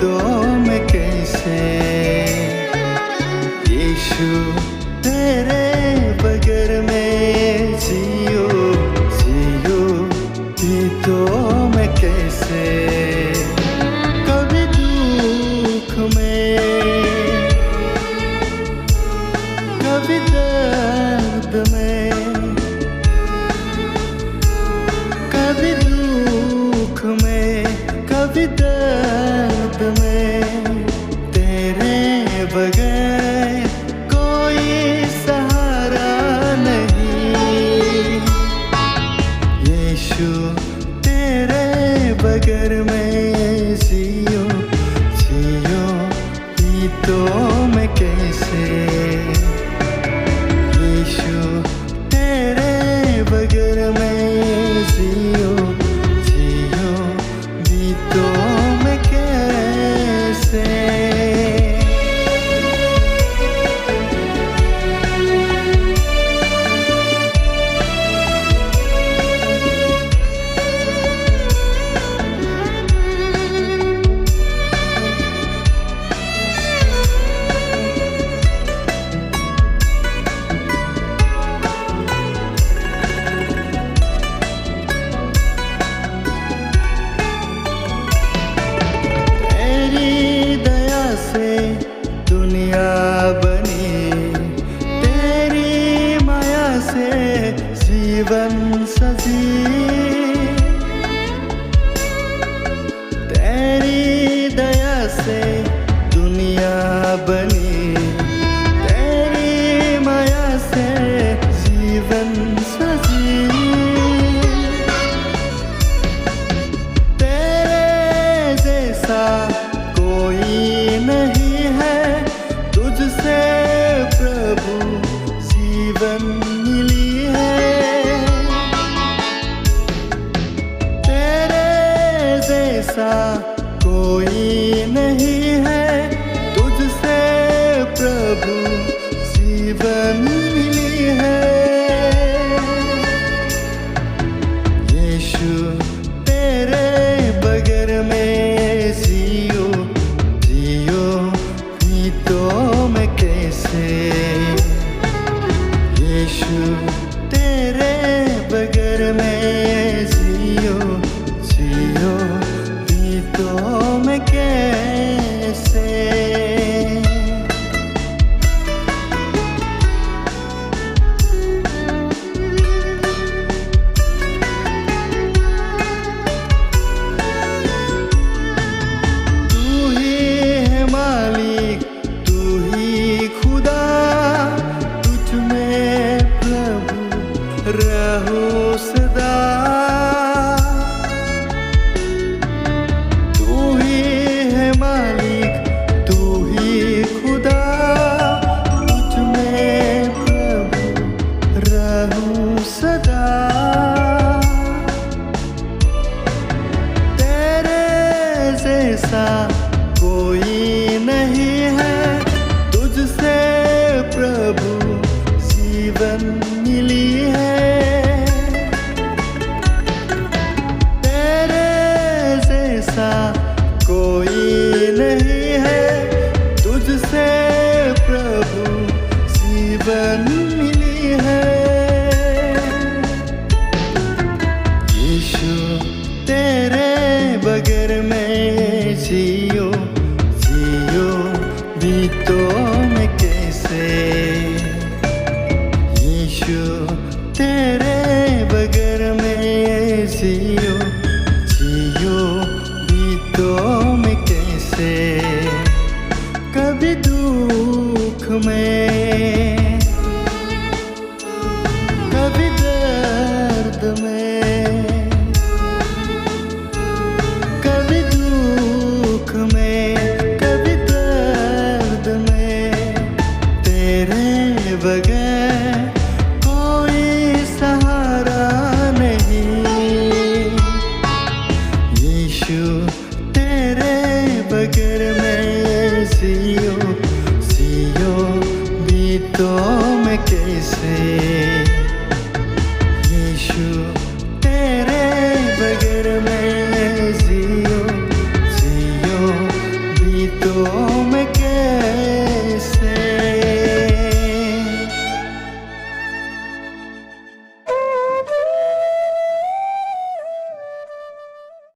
तो मैं कैसे यीशु तेरे बगैर मैं जियो भी तो मैं कैसे कभी दुख में कभी दर्द में कभी दुख में कभी दर्द में तेरे बगैर कोई सहारा नहीं यीशु तेरे बगैर मैं जियो भी तो मैं कैसे यीशु तेरे बगैर मैं जियो भी तो मैं कैसे दुनिया बनी तेरी माया से जीवन सजी तेरी दया से दुनिया बनी तेरी माया से जीवन सजी तेरे जैसा कोई नहीं है तुझसे प्रभु जीवन मिली है तेरे जैसा कोई नहीं है तुझसे प्रभु जीवन मिली है यीशु तेरे बगैर मैं जियो भी तो मैं कैसे यीशु तेरे बगैर मैं जियो भी तो मैं कैसे रहो सदा तू ही है मालिक तू ही खुदा तुझ में प्रभु रहूं सदा तेरे जैसा कोई नहीं है तुझसे प्रभु जीवन मिली है कोई नहीं है तुझसे प्रभु जीवन मिली है यीशु तेरे बगैर मैं जियो भी तो मैं कैसे यीशु तेरे बगैर मैं जियो तो मैं कैसे कभी दुख में कभी दर्द में कभी दुख में कभी दर्द में तेरे बगैर कोई सहारा नहीं यीशु तेरे बगैर मैं जियो भी तो मैं कैसे